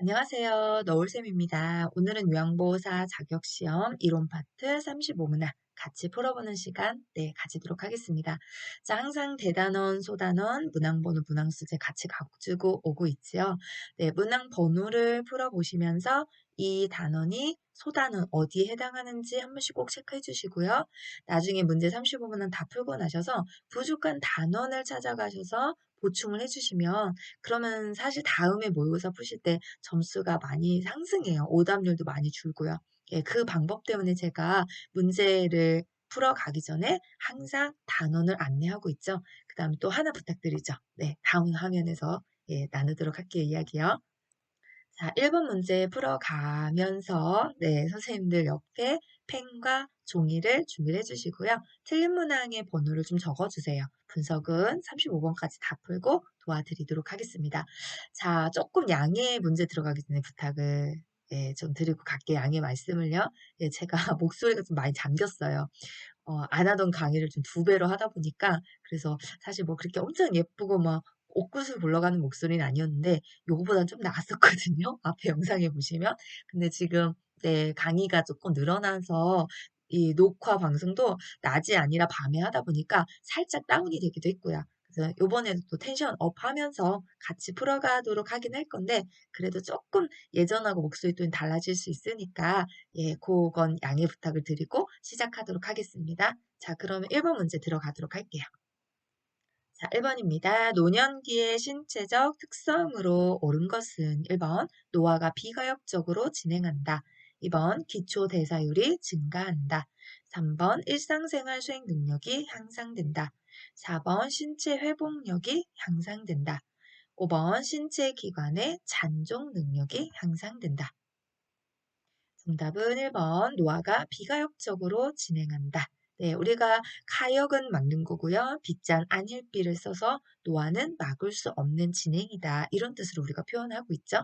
안녕하세요. 너울쌤입니다. 오늘은 요양보호사 자격시험 이론 파트 35문항 같이 풀어보는 시간 가지도록 하겠습니다. 자, 항상 대단원, 소단원, 문항번호, 문항수제 같이 가지고 오고 있지요. 네, 문항 번호를 풀어보시면서 이 단원이 소단원 어디에 해당하는지 한 번씩 꼭 체크해 주시고요. 나중에 문제 35문항 다 풀고 나셔서 부족한 단원을 찾아가셔서 보충을 해주시면 그러면 사실 다음에 모의고사 푸실 때 점수가 많이 상승해요. 오답률도 많이 줄고요. 예, 그 방법 때문에 제가 문제를 풀어가기 전에 항상 단원을 안내하고 있죠. 그 다음에 또 하나 부탁드리죠. 네, 다음 화면에서 나누도록 할게요, 이야기요. 자, 1번 문제 풀어가면서 선생님들 옆에 펜과 종이를 준비를 해주시고요. 틀린 문항의 번호를 좀 적어주세요. 분석은 35번까지 다 풀고 도와드리도록 하겠습니다. 자, 조금 양해 문제 들어가기 전에 부탁을 좀 드리고 갈게요. 양해 말씀을요. 제가 목소리가 좀 많이 잠겼어요. 안 하던 강의를 좀 2배로 하다 보니까 그래서 사실 뭐 그렇게 엄청 예쁘고 막 옥구슬 굴러가는 목소리는 아니었는데 요거보다는 좀 나았었거든요. 앞에 영상에 보시면. 근데 지금 강의가 조금 늘어나서 이 녹화 방송도 낮이 아니라 밤에 하다 보니까 살짝 다운이 되기도 했고요. 그래서 요번에도 또 텐션 업 하면서 같이 풀어가도록 하긴 할 건데 그래도 조금 예전하고 목소리 또 달라질 수 있으니까 그건 양해 부탁을 드리고 시작하도록 하겠습니다. 자, 그러면 1번 문제 들어가도록 할게요. 자, 1번입니다. 노년기의 신체적 특성으로 옳은 것은 1번 노화가 비가역적으로 진행한다. 2번 기초 대사율이 증가한다. 3번 일상생활 수행 능력이 향상된다. 4번 신체 회복력이 향상된다. 5번 신체 기관의 잔존 능력이 향상된다. 정답은 1번 노화가 비가역적으로 진행한다. 네, 우리가 가역은 막는 거고요. 빗잔 안일비를 써서 노화는 막을 수 없는 진행이다. 이런 뜻으로 우리가 표현하고 있죠.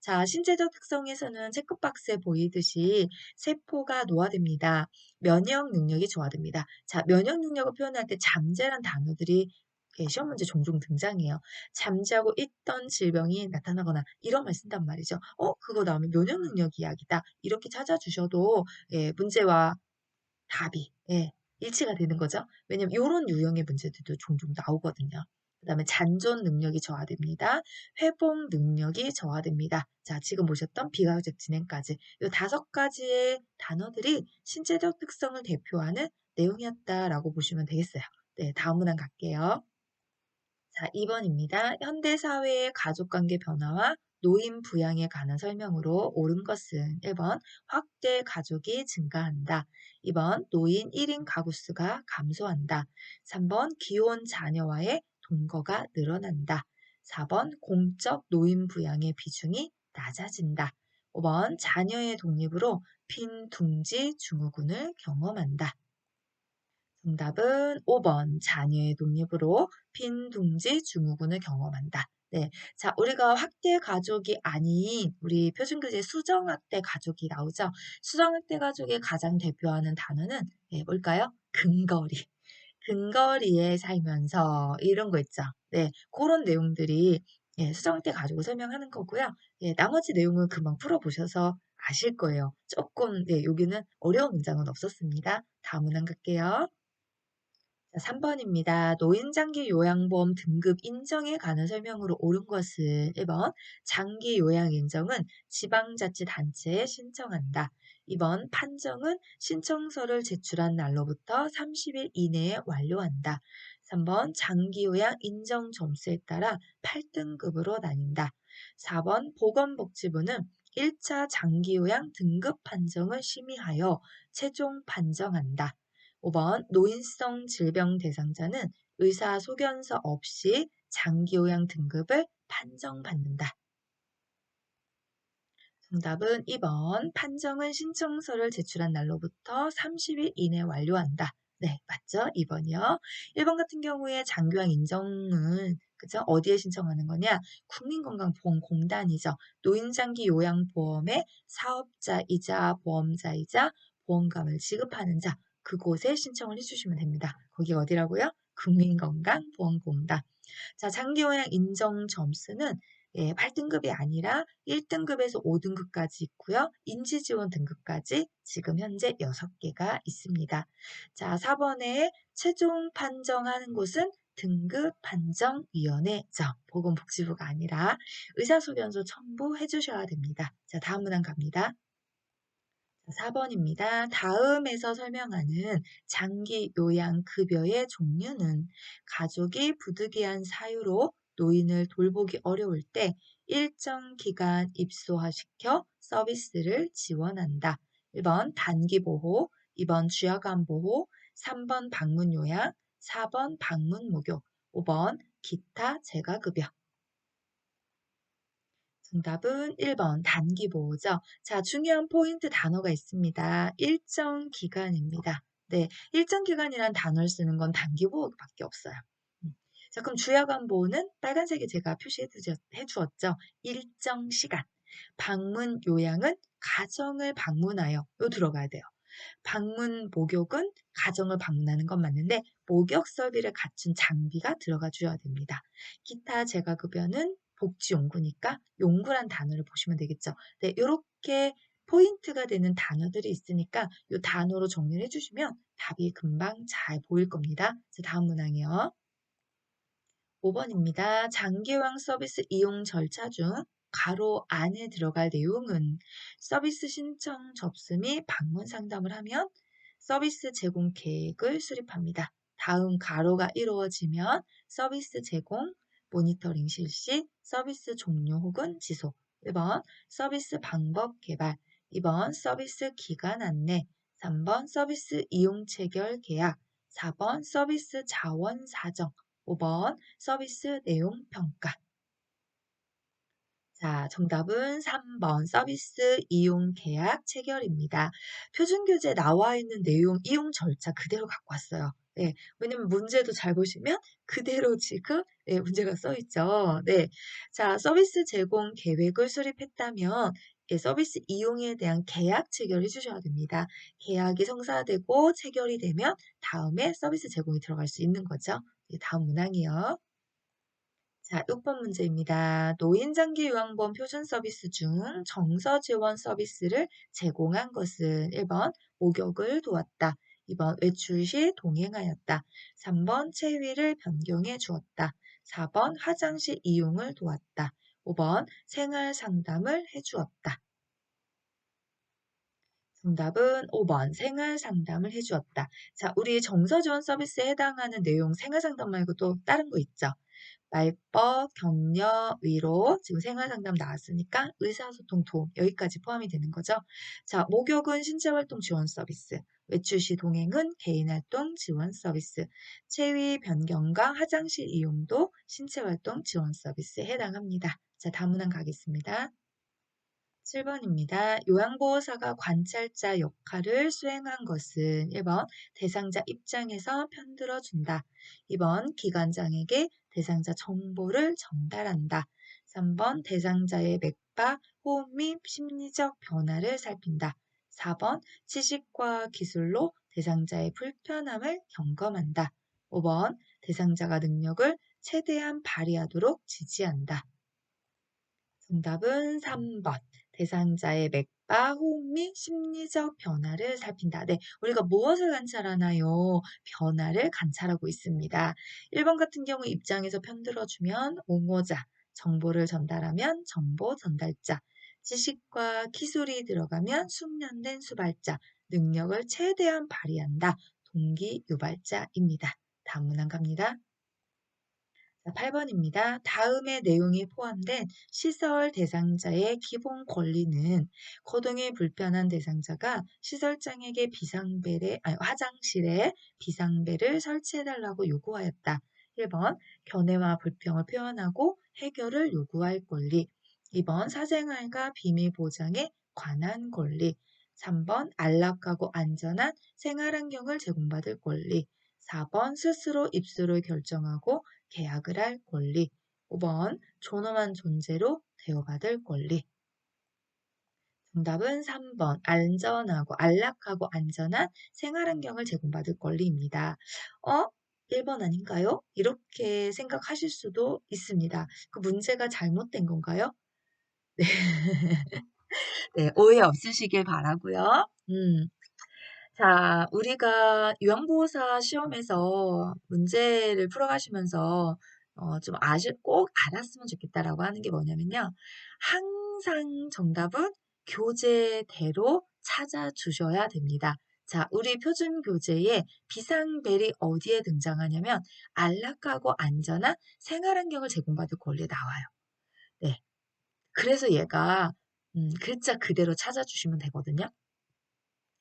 자, 신체적 특성에서는 체크박스에 보이듯이 세포가 노화됩니다. 면역 능력이 좋아집니다. 자, 면역 능력을 표현할 때 잠재란 단어들이 시험 문제 종종 등장해요. 잠재하고 있던 질병이 나타나거나 이런 말 쓴단 말이죠. 그거 나오면 면역 능력 이야기다. 이렇게 찾아주셔도 문제와 답이 일치가 되는 거죠. 왜냐면 이런 유형의 문제들도 종종 나오거든요. 그 다음에 잔존 능력이 저하됩니다. 회복 능력이 저하됩니다. 자, 지금 보셨던 비가역적 진행까지 이 5가지의 단어들이 신체적 특성을 대표하는 내용이었다라고 보시면 되겠어요. 네, 다음 문항 갈게요. 자, 2번입니다. 현대사회의 가족관계 변화와 노인 부양에 관한 설명으로 옳은 것은 1번 확대 가족이 증가한다. 2번 노인 1인 가구 수가 감소한다. 3번 기혼 자녀와의 동거가 늘어난다. 4번 공적 노인 부양의 비중이 낮아진다. 5번 자녀의 독립으로 빈둥지 증후군을 경험한다. 정답은 5번 자녀의 독립으로 빈둥지 증후군을 경험한다. 네, 자, 우리가 확대 가족이 아닌 우리 표준교재 수정학대 가족이 나오죠. 수정학대 가족의 가장 대표하는 단어는 뭘까요? 근거리. 근거리에 살면서 이런 거 있죠. 네, 그런 내용들이 수정학대 가족을 설명하는 거고요. 나머지 내용은 금방 풀어보셔서 아실 거예요. 조금 여기는 어려운 문장은 없었습니다. 다음 문항 갈게요. 자, 3번입니다. 노인장기 요양보험 등급 인정에 관한 설명으로 옳은 것은 1번 장기 요양 인정은 지방자치단체에 신청한다. 2번 판정은 신청서를 제출한 날로부터 30일 이내에 완료한다. 3번 장기 요양 인정 점수에 따라 8등급으로 나뉜다. 4번 보건복지부는 1차 장기 요양 등급 판정을 심의하여 최종 판정한다. 5번 노인성 질병 대상자는 의사 소견서 없이 장기요양 등급을 판정받는다. 정답은 2번 판정은 신청서를 제출한 날로부터 30일 이내 완료한다. 네, 맞죠? 2번이요. 1번 같은 경우에 장기요양 인정은 그죠? 어디에 신청하는 거냐? 국민건강보험공단이죠. 노인장기 요양보험의 사업자이자 보험자이자 보험금을 지급하는 자 그곳에 신청을 해주시면 됩니다. 거기가 어디라고요? 국민건강보험공단. 자, 장기요양 인정 점수는 예, 8등급이 아니라 1등급에서 5등급까지 있고요. 인지지원 등급까지 지금 현재 6개가 있습니다. 자, 4번에 최종 판정하는 곳은 등급판정위원회죠. 보건복지부가 아니라 의사소견서 첨부해 주셔야 됩니다. 자, 다음 문항 갑니다. 4번입니다. 다음에서 설명하는 장기 요양급여의 종류는 가족이 부득이한 사유로 노인을 돌보기 어려울 때 일정 기간 입소시켜 서비스를 지원한다. 1번 단기보호, 2번 주야간보호, 3번 방문요양, 4번 방문목욕, 5번 기타 재가급여. 정답은 1번 단기보호죠. 자, 중요한 포인트 단어가 있습니다. 일정 기간입니다. 네, 일정 기간이란 단어를 쓰는 건 단기보호밖에 없어요. 자, 그럼 주야간 보호는 빨간색에 제가 표시해 주었죠. 일정 시간. 방문 요양은 가정을 방문하여 요 들어가야 돼요. 방문 목욕은 가정을 방문하는 건 맞는데 목욕 설비를 갖춘 장비가 들어가 줘야 됩니다. 기타 재가급여는 복지용구니까 용구란 단어를 보시면 되겠죠. 네, 이렇게 포인트가 되는 단어들이 있으니까 이 단어로 정리를 해주시면 답이 금방 잘 보일 겁니다. 자, 다음 문항이요. 5번입니다. 장기요양 서비스 이용 절차 중 가로 안에 들어갈 내용은 서비스 신청 접수 및 방문 상담을 하면 서비스 제공 계획을 수립합니다. 다음 가로가 이루어지면 서비스 제공, 모니터링 실시, 서비스 종료 혹은 지속. 1번 서비스 방법 개발, 2번 서비스 기간 안내, 3번 서비스 이용 체결 계약, 4번 서비스 자원 사정, 5번 서비스 내용 평가. 자, 정답은 3번 서비스 이용 계약 체결입니다. 표준교재에 나와 있는 내용, 이용 절차 그대로 갖고 왔어요. 네, 왜냐면 문제도 잘 보시면 그대로 지금 네, 문제가 써 있죠. 네, 자, 서비스 제공 계획을 수립했다면 예, 서비스 이용에 대한 계약 체결해 주셔야 됩니다. 계약이 성사되고 체결이 되면 다음에 서비스 제공이 들어갈 수 있는 거죠. 네, 다음 문항이요. 자, 6번 문제입니다. 노인장기 요양보험 표준 서비스 중 정서 지원 서비스를 제공한 것은 1번 목욕을 도왔다. 2번 외출 시 동행하였다. 3번 체위를 변경해 주었다. 4번 화장실 이용을 도왔다. 5번 생활 상담을 해 주었다. 정답은 5번 생활 상담을 해 주었다. 자, 우리 정서 지원 서비스에 해당하는 내용 생활 상담 말고 또 다른 거 있죠? 말법, 격려, 위로, 지금 생활상담 나왔으니까 의사소통 도움 여기까지 포함이 되는 거죠. 자, 목욕은 신체활동 지원 서비스, 외출 시 동행은 개인활동 지원 서비스, 체위 변경과 화장실 이용도 신체활동 지원 서비스에 해당합니다. 자, 다음 문항 가겠습니다. 7번입니다. 요양보호사가 관찰자 역할을 수행한 것은 1번 대상자 입장에서 편들어 준다. 2번 기관장에게 대상자 정보를 전달한다. 3번 대상자의 맥박, 호흡 및 심리적 변화를 살핀다. 4번 지식과 기술로 대상자의 불편함을 점검한다. 5번 대상자가 능력을 최대한 발휘하도록 지지한다. 정답은 3번. 대상자의 맥박, 호흡 및 심리적 변화를 살핀다. 네, 우리가 무엇을 관찰하나요? 변화를 관찰하고 있습니다. 1번 같은 경우 입장에서 편들어주면 옹호자, 정보를 전달하면 정보 전달자, 지식과 기술이 들어가면 숙련된 수발자, 능력을 최대한 발휘한다. 동기 유발자입니다. 다음 문항 갑니다. 자, 8번입니다. 다음의 내용이 포함된 시설 대상자의 기본 권리는 거동이 불편한 대상자가 시설장에게 화장실에 비상벨을 설치해달라고 요구하였다. 1번 견해와 불평을 표현하고 해결을 요구할 권리. 2번 사생활과 비밀 보장에 관한 권리. 3번 안락하고 안전한 생활환경을 제공받을 권리. 4번 스스로 입소를 결정하고 계약을 할 권리. 5번 존엄한 존재로 대우받을 권리. 정답은 3번 안전하고 안락하고 안전한 생활환경을 제공받을 권리입니다. 어? 1번 아닌가요? 이렇게 생각하실 수도 있습니다. 그 문제가 잘못된 건가요? 네. 네, 오해 없으시길 바라고요. 자, 우리가 요양보호사 시험에서 문제를 풀어가시면서 좀 꼭 알았으면 좋겠다라고 하는 게 뭐냐면요. 항상 정답은 교재대로 찾아주셔야 됩니다. 자, 우리 표준 교재에 비상벨이 어디에 등장하냐면 안락하고 안전한 생활환경을 제공받을 권리에 나와요. 네. 그래서 얘가 글자 그대로 찾아주시면 되거든요.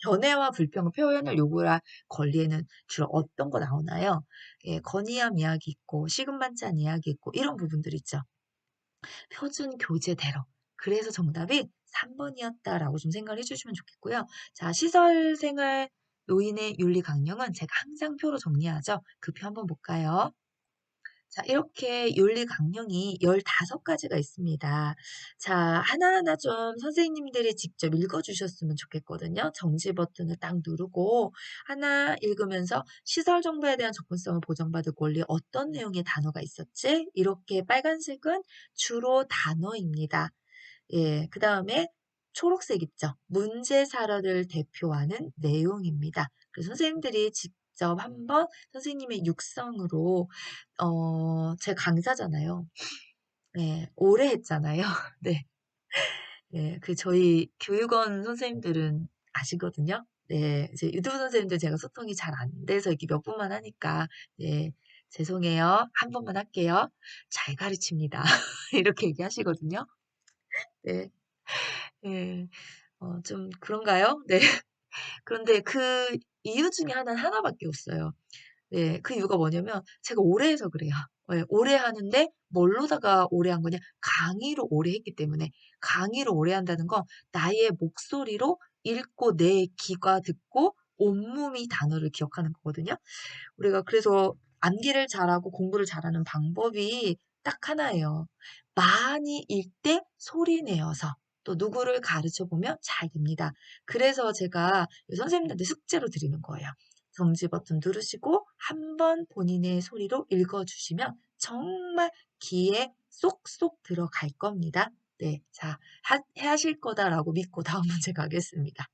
견해와 불평 표현을 요구할 권리에는 주로 어떤 거 나오나요? 예, 건의함 이야기 있고 시금반찬 이야기 있고 이런 부분들 있죠. 표준 교재대로. 그래서 정답이 3번이었다라고 좀 생각을 해주시면 좋겠고요. 자, 시설생활 노인의 윤리 강령은 제가 항상 표로 정리하죠. 그 표 한번 볼까요? 자, 이렇게 윤리 강령이 15가지가 있습니다. 자, 하나하나 좀 선생님들이 직접 읽어주셨으면 좋겠거든요. 정지 버튼을 딱 누르고 하나 읽으면서 시설 정보에 대한 접근성을 보장받을 권리 어떤 내용의 단어가 있었지? 이렇게 빨간색은 주로 단어입니다. 예, 그 다음에 초록색 있죠. 문제 사례를 대표하는 내용입니다. 그래서 선생님들이 직접 한번 선생님의 육성으로 제 강사잖아요. 네, 오래 했잖아요. 네, 네, 그 저희 교육원 선생님들은 아시거든요. 네, 이제 유튜브 선생님들 제가 소통이 잘 안 돼서 이렇게 몇 분만 하니까 네, 죄송해요. 한 번만 할게요. 잘 가르칩니다. 이렇게 얘기하시거든요. 네, 네, 좀 그런가요? 네. 그런데 그 이유 중에 하나밖에 없어요. 네, 그 이유가 뭐냐면 제가 오래 해서 그래요. 네, 오래 하는데 뭘로다가 오래 한 거냐? 강의로 오래 했기 때문에 강의로 오래 한다는 건 나의 목소리로 읽고 내 귀가 듣고 온몸이 단어를 기억하는 거거든요. 우리가 그래서 암기를 잘하고 공부를 잘하는 방법이 딱 하나예요. 많이 읽되 소리 내어서 또 누구를 가르쳐 보면 잘 됩니다. 그래서 제가 선생님들한테 숙제로 드리는 거예요. 정지 버튼 누르시고 한번 본인의 소리로 읽어주시면 정말 귀에 쏙쏙 들어갈 겁니다. 네, 자, 하실 거다라고 믿고 다음 문제 가겠습니다.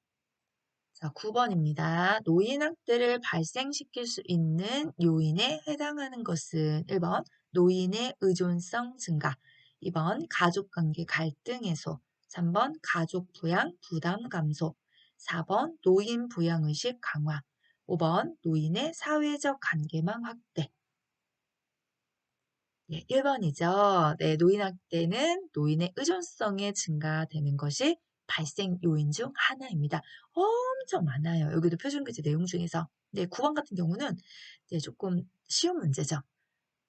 자, 9번입니다. 노인학대를 발생시킬 수 있는 요인에 해당하는 것은 1번 노인의 의존성 증가, 2번 가족관계 갈등 해소, 3번 가족 부양 부담 감소, 4번 노인 부양의식 강화, 5번 노인의 사회적 관계망 확대. 네, 1번이죠. 네, 노인학대는 노인의 의존성에 증가되는 것이 발생 요인 중 하나입니다. 엄청 많아요. 여기도 표준교재 내용 중에서. 네, 9번 같은 경우는 네, 조금 쉬운 문제죠.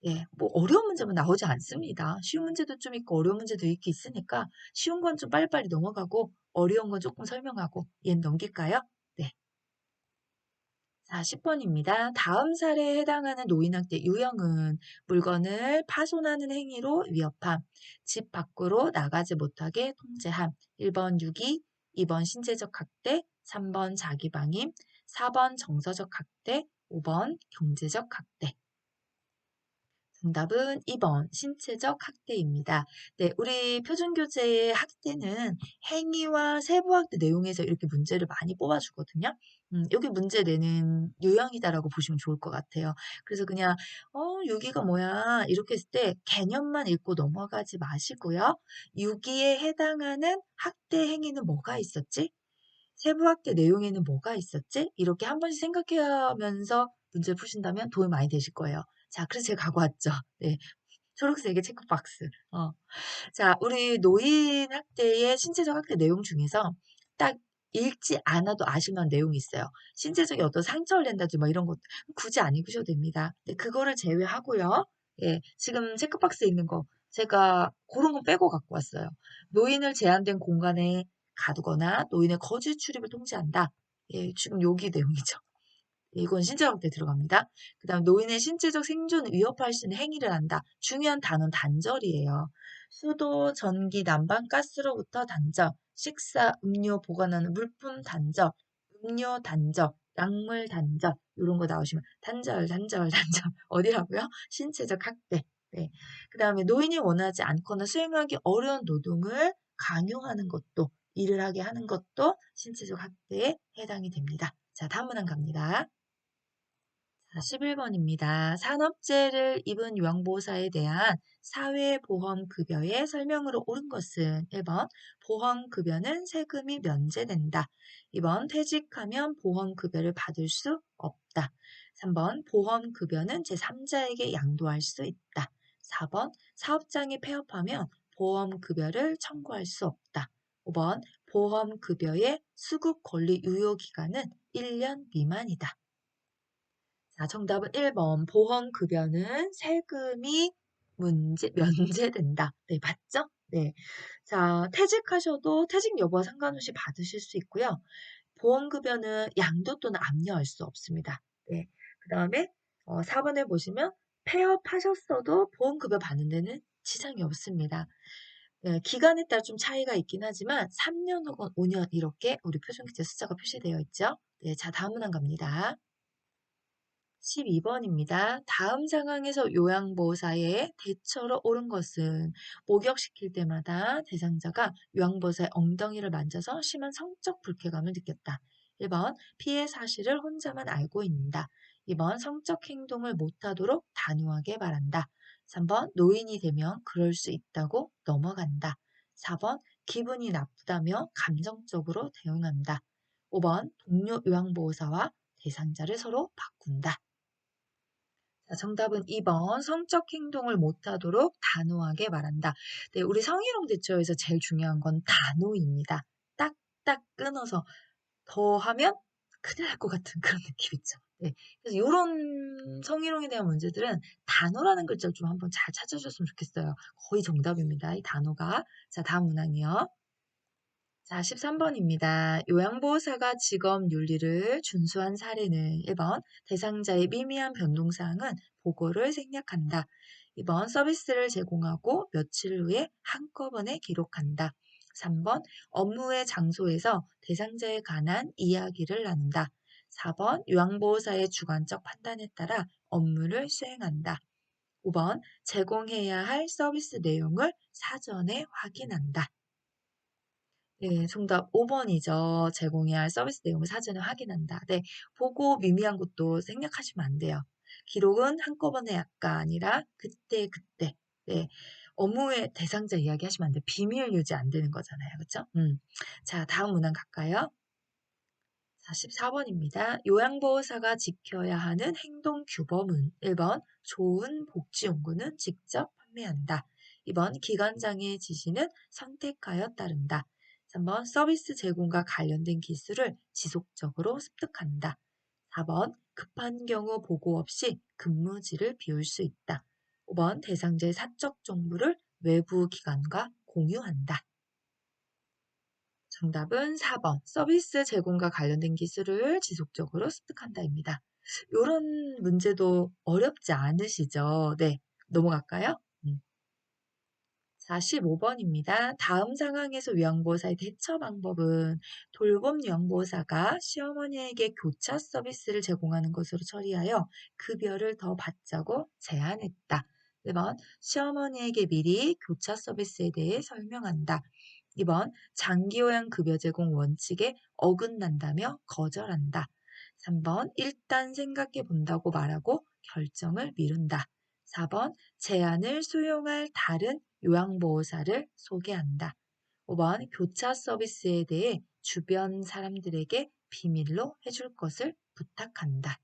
예, 뭐 어려운 문제만 나오지 않습니다. 쉬운 문제도 좀 있고 어려운 문제도 있으니까 쉬운 건 좀 빨리빨리 넘어가고 어려운 건 조금 설명하고 얘는 넘길까요? 네. 자, 10번입니다. 다음 사례에 해당하는 노인학대 유형은 물건을 파손하는 행위로 위협함, 집 밖으로 나가지 못하게 통제함, 1번 유기, 2번 신체적 학대, 3번 자기방임, 4번 정서적 학대, 5번 경제적 학대. 정답은 2번 신체적 학대입니다. 네, 우리 표준교재의 학대는 행위와 세부학대 내용에서 이렇게 문제를 많이 뽑아주거든요. 여기 문제 내는 유형이다라고 보시면 좋을 것 같아요. 그래서 그냥 유기가 뭐야 이렇게 했을 때 개념만 읽고 넘어가지 마시고요. 유기에 해당하는 학대 행위는 뭐가 있었지? 세부학대 내용에는 뭐가 있었지? 이렇게 한 번씩 생각하면서 문제를 푸신다면 도움이 많이 되실 거예요. 자, 그래서 제가 갖고 왔죠. 네. 초록색의 체크박스. 자, 우리 노인 학대의 신체적 학대 내용 중에서 딱 읽지 않아도 아실만한 내용이 있어요. 신체적인 어떤 상처를 낸다든지 뭐 이런 것 굳이 안 읽으셔도 됩니다. 네, 그거를 제외하고요. 예, 지금 체크박스에 있는 거 제가 그런 건 빼고 갖고 왔어요. 노인을 제한된 공간에 가두거나 노인의 거주 출입을 통제한다. 예, 지금 여기 내용이죠. 이건 신체적 학대에 들어갑니다. 그 다음 노인의 신체적 생존을 위협할 수 있는 행위를 한다. 중요한 단어는 단절이에요. 수도, 전기, 난방, 가스로부터 단절, 식사, 음료 보관하는 물품 단절, 음료 단절, 약물 단절 이런 거 나오시면 단절, 단절, 단절 어디라고요? 신체적 학대. 네. 그 다음에 노인이 원하지 않거나 수행하기 어려운 노동을 강요하는 것도 일을 하게 하는 것도 신체적 학대에 해당이 됩니다. 자, 다음 문항 갑니다. 자, 11번입니다. 산업재해를 입은 요양보호사에 대한 사회보험급여의 설명으로 옳은 것은 1번 보험급여는 세금이 면제된다. 2번 퇴직하면 보험급여를 받을 수 없다. 3번 보험급여는 제3자에게 양도할 수 있다. 4번 사업장이 폐업하면 보험급여를 청구할 수 없다. 5번 보험급여의 수급권리 유효기간은 1년 미만이다. 자, 정답은 1번. 보험급여는 세금이 면제된다. 네, 맞죠? 네. 자, 퇴직하셔도 퇴직 여부와 상관없이 받으실 수 있고요. 보험급여는 양도 또는 압류할 수 없습니다. 네. 그 다음에 4번에 보시면 폐업하셨어도 보험급여 받는 데는 지장이 없습니다. 네, 기간에 따라 좀 차이가 있긴 하지만 3년 혹은 5년 이렇게 우리 표준기재 숫자가 표시되어 있죠. 네, 자, 다음 문항 갑니다. 12번입니다. 다음 상황에서 요양보호사의 대처로 옳은 것은 목욕시킬 때마다 대상자가 요양보호사의 엉덩이를 만져서 심한 성적 불쾌감을 느꼈다. 1번 피해 사실을 혼자만 알고 있는다. 2번 성적 행동을 못하도록 단호하게 말한다. 3번 노인이 되면 그럴 수 있다고 넘어간다. 4번 기분이 나쁘다며 감정적으로 대응한다. 5번 동료 요양보호사와 대상자를 서로 바꾼다. 자, 정답은 2번. 성적 행동을 못하도록 단호하게 말한다. 네, 우리 성희롱 대처에서 제일 중요한 건 단호입니다. 딱딱 끊어서 더 하면 큰일 날 것 같은 그런 느낌 있죠. 네, 그래서 이런 성희롱에 대한 문제들은 단호라는 글자를 좀 한번 잘 찾아주셨으면 좋겠어요. 거의 정답입니다. 이 단호가. 자, 다음 문항이요. 자, 13번입니다. 요양보호사가 직업 윤리를 준수한 사례는 1번 대상자의 미미한 변동사항은 보고를 생략한다. 2번 서비스를 제공하고 며칠 후에 한꺼번에 기록한다. 3번 업무의 장소에서 대상자에 관한 이야기를 나눈다. 4번 요양보호사의 주관적 판단에 따라 업무를 수행한다. 5번 제공해야 할 서비스 내용을 사전에 확인한다. 네, 정답 5번이죠. 제공해야 할 서비스 내용을 사전에 확인한다. 네, 보고 미미한 것도 생략하시면 안 돼요. 기록은 한꺼번에 약가 아니라 그때. 네, 업무의 대상자 이야기하시면 안 돼요. 비밀 유지 안 되는 거잖아요. 그렇죠? 자, 다음 문항 갈까요? 44번입니다. 요양보호사가 지켜야 하는 행동 규범은 1번 좋은 복지용구는 직접 판매한다. 2번 기관장의 지시는 선택하여 따른다. 3번 서비스 제공과 관련된 기술을 지속적으로 습득한다. 4번 급한 경우 보고 없이 근무지를 비울 수 있다. 5번 대상자의 사적 정보를 외부 기관과 공유한다. 정답은 4번. 서비스 제공과 관련된 기술을 지속적으로 습득한다입니다. 이런 문제도 어렵지 않으시죠? 네. 넘어갈까요? 45번입니다. 다음 상황에서 요양보호사의 대처 방법은 돌봄 요양보호사가 시어머니에게 교차 서비스를 제공하는 것으로 처리하여 급여를 더 받자고 제안했다. 1번 시어머니에게 미리 교차 서비스에 대해 설명한다. 2번 장기요양 급여 제공 원칙에 어긋난다며 거절한다. 3번 일단 생각해 본다고 말하고 결정을 미룬다. 4번 제안을 수용할 다른 요양보호사를 소개한다. 5번 교차 서비스에 대해 주변 사람들에게 비밀로 해줄 것을 부탁한다.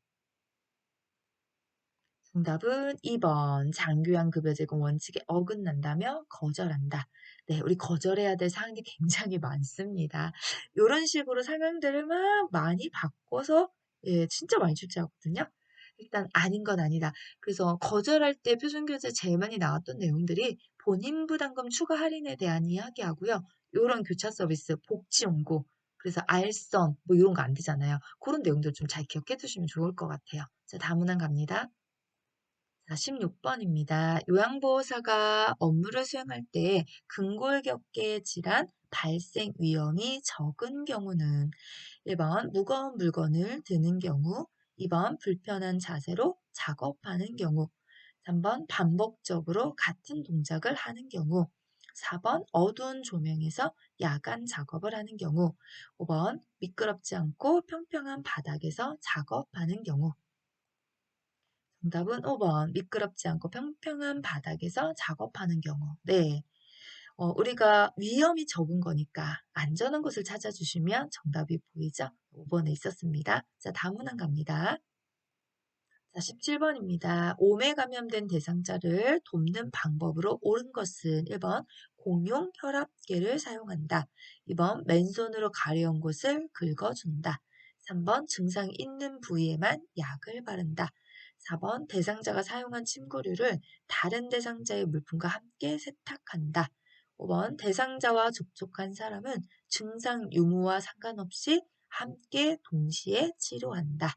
정답은 2번 장교양 급여 제공 원칙에 어긋난다며 거절한다. 네, 우리 거절해야 될 사항이 굉장히 많습니다. 이런 식으로 상황들을 막 많이 바꿔서 예, 진짜 많이 출제하거든요. 일단 아닌 건 아니다. 그래서 거절할 때 표준교재 제일 많이 나왔던 내용들이 본인 부담금 추가 할인에 대한 이야기하고요. 이런 교차 서비스, 복지 연구, 그래서 알선 뭐 이런 거 안 되잖아요. 그런 내용들 좀 잘 기억해 두시면 좋을 것 같아요. 자, 다음 문항 갑니다. 자, 16번입니다. 요양보호사가 업무를 수행할 때 근골격계 질환 발생 위험이 적은 경우는 1번 무거운 물건을 드는 경우, 2번 불편한 자세로 작업하는 경우, 3번 반복적으로 같은 동작을 하는 경우, 4번 어두운 조명에서 야간 작업을 하는 경우, 5번 미끄럽지 않고 평평한 바닥에서 작업하는 경우. 정답은 5번 미끄럽지 않고 평평한 바닥에서 작업하는 경우. 네. 우리가 위험이 적은 거니까 안전한 곳을 찾아주시면 정답이 보이죠? 5번에 있었습니다. 자, 다음 문항 갑니다. 자, 17번입니다. 몸에 감염된 대상자를 돕는 방법으로 옳은 것은 1번 공용 혈압계를 사용한다. 2번 맨손으로 가려운 곳을 긁어준다. 3번 증상이 있는 부위에만 약을 바른다. 4번 대상자가 사용한 침구류를 다른 대상자의 물품과 함께 세탁한다. 5번 대상자와 접촉한 사람은 증상 유무와 상관없이 함께 동시에 치료한다.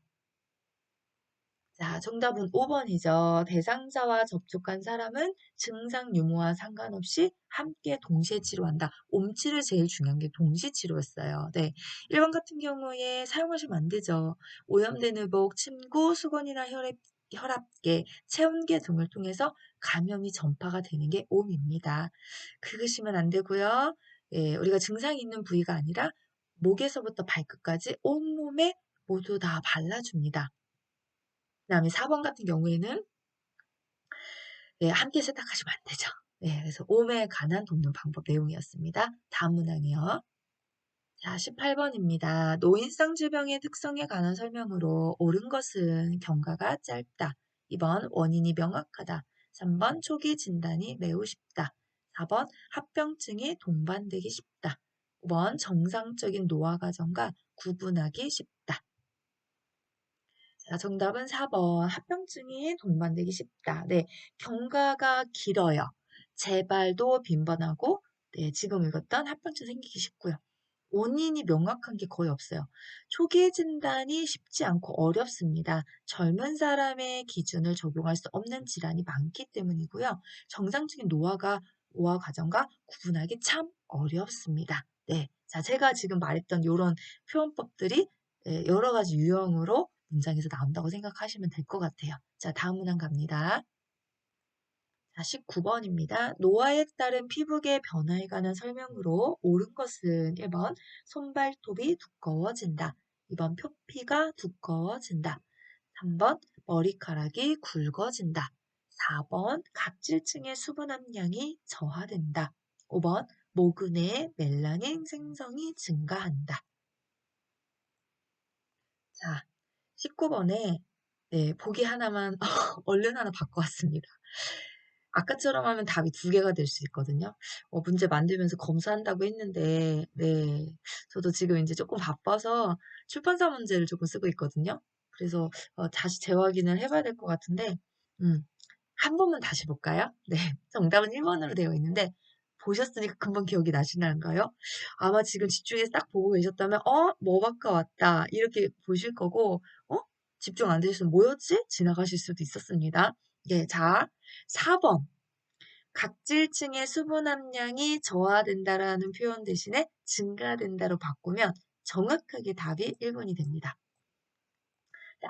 자, 정답은 5번이죠. 대상자와 접촉한 사람은 증상 유무와 상관없이 함께 동시에 치료한다. 옴치를 제일 중요한 게 동시 치료였어요. 네. 1번 같은 경우에 사용하시면 안 되죠. 오염된 의복, 침구, 수건이나 혈압계, 체온계 등을 통해서 감염이 전파가 되는 게 옴입니다. 긁으시면 안 되고요. 예, 우리가 증상이 있는 부위가 아니라 목에서부터 발끝까지 온몸에 모두 다 발라줍니다. 그다음에 4번 같은 경우에는 네, 함께 세탁하시면 안 되죠. 네, 그래서 몸에 관한 돕는 방법 내용이었습니다. 다음 문항이요. 자, 18번입니다. 노인성 질병의 특성에 관한 설명으로 옳은 것은 경과가 짧다. 2번 원인이 명확하다. 3번 초기 진단이 매우 쉽다. 4번 합병증이 동반되기 쉽다. 5번 정상적인 노화 과정과 구분하기 쉽다. 자, 정답은 4번. 합병증이 동반되기 쉽다. 네, 경과가 길어요. 재발도 빈번하고, 네, 지금 읽었던 합병증 생기기 쉽고요. 원인이 명확한 게 거의 없어요. 초기 진단이 쉽지 않고 어렵습니다. 젊은 사람의 기준을 적용할 수 없는 질환이 많기 때문이고요. 정상적인 노화 과정과 구분하기 참 어렵습니다. 네, 자, 제가 지금 말했던 이런 표현법들이 여러 가지 유형으로 문장에서 나온다고 생각하시면 될 것 같아요. 자, 다음 문항 갑니다. 자, 19번입니다. 노화에 따른 피부계 변화에 관한 설명으로 옳은 것은 1번 손발톱이 두꺼워진다. 2번 표피가 두꺼워진다. 3번 머리카락이 굵어진다. 4번 각질층의 수분 함량이 저하된다. 5번 모근의 멜라닌 생성이 증가한다. 자, 19번에 네, 보기 하나만 얼른 하나 바꿔왔습니다. 아까처럼 하면 답이 두 개가 될 수 있거든요. 문제 만들면서 검수한다고 했는데, 네. 저도 지금 이제 조금 바빠서 출판사 문제를 조금 쓰고 있거든요. 그래서 다시 재확인을 해봐야 될 것 같은데, 음, 한 번만 다시 볼까요? 네. 정답은 1번으로 되어 있는데, 보셨으니까 금방 기억이 나시나요? 아마 지금 집중해서 딱 보고 계셨다면, 뭐 바꿔왔다. 이렇게 보실 거고, 집중 안 되셨으면 뭐였지? 지나가실 수도 있었습니다. 예, 자, 4번. 각질층의 수분 함량이 저하된다라는 표현 대신에 증가된다로 바꾸면 정확하게 답이 1번이 됩니다.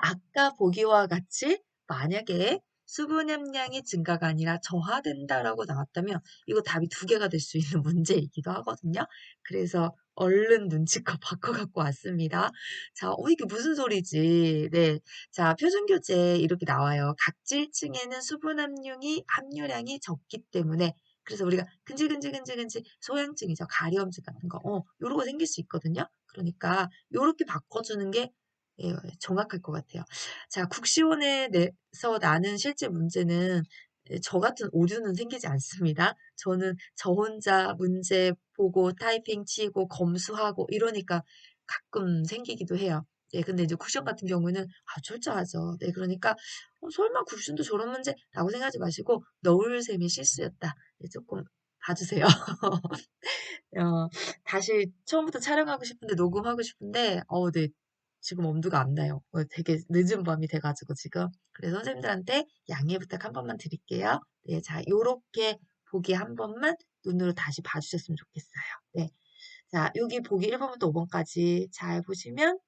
아까 보기와 같이 만약에 수분 함량이 증가가 아니라 저하된다라고 나왔다면 이거 답이 두 개가 될 수 있는 문제이기도 하거든요. 그래서 얼른 눈치껏 바꿔갖고 왔습니다. 자, 이게 무슨 소리지? 네. 자, 표준교재 이렇게 나와요. 각질층에는 수분 함유량이 적기 때문에 그래서 우리가 근질근질근질근질 소양증이죠. 가려움증 같은 거. 요런 거 생길 수 있거든요. 그러니까 요렇게 바꿔주는 게 예, 정확할 것 같아요. 자, 국시원에서 나는 실제 문제는 저 같은 오류는 생기지 않습니다. 저는 저 혼자 문제 보고 타이핑 치고 검수하고 이러니까 가끔 생기기도 해요. 예, 근데 이제 쿠션 같은 경우는 철저하죠. 네, 그러니까 설마 쿠션도 저런 문제라고 생각하지 마시고 너울쌤이 실수였다. 네, 조금 봐주세요. 다시 처음부터 촬영하고 싶은데 녹음하고 싶은데 네, 지금 엄두가 안 나요. 되게 늦은 밤이 돼가지고 지금. 그래서 선생님들한테 양해 부탁 한 번만 드릴게요. 네, 자, 요렇게 보기 한 번만 눈으로 다시 봐주셨으면 좋겠어요. 네. 자, 여기 보기 1번부터 5번까지 잘 보시면,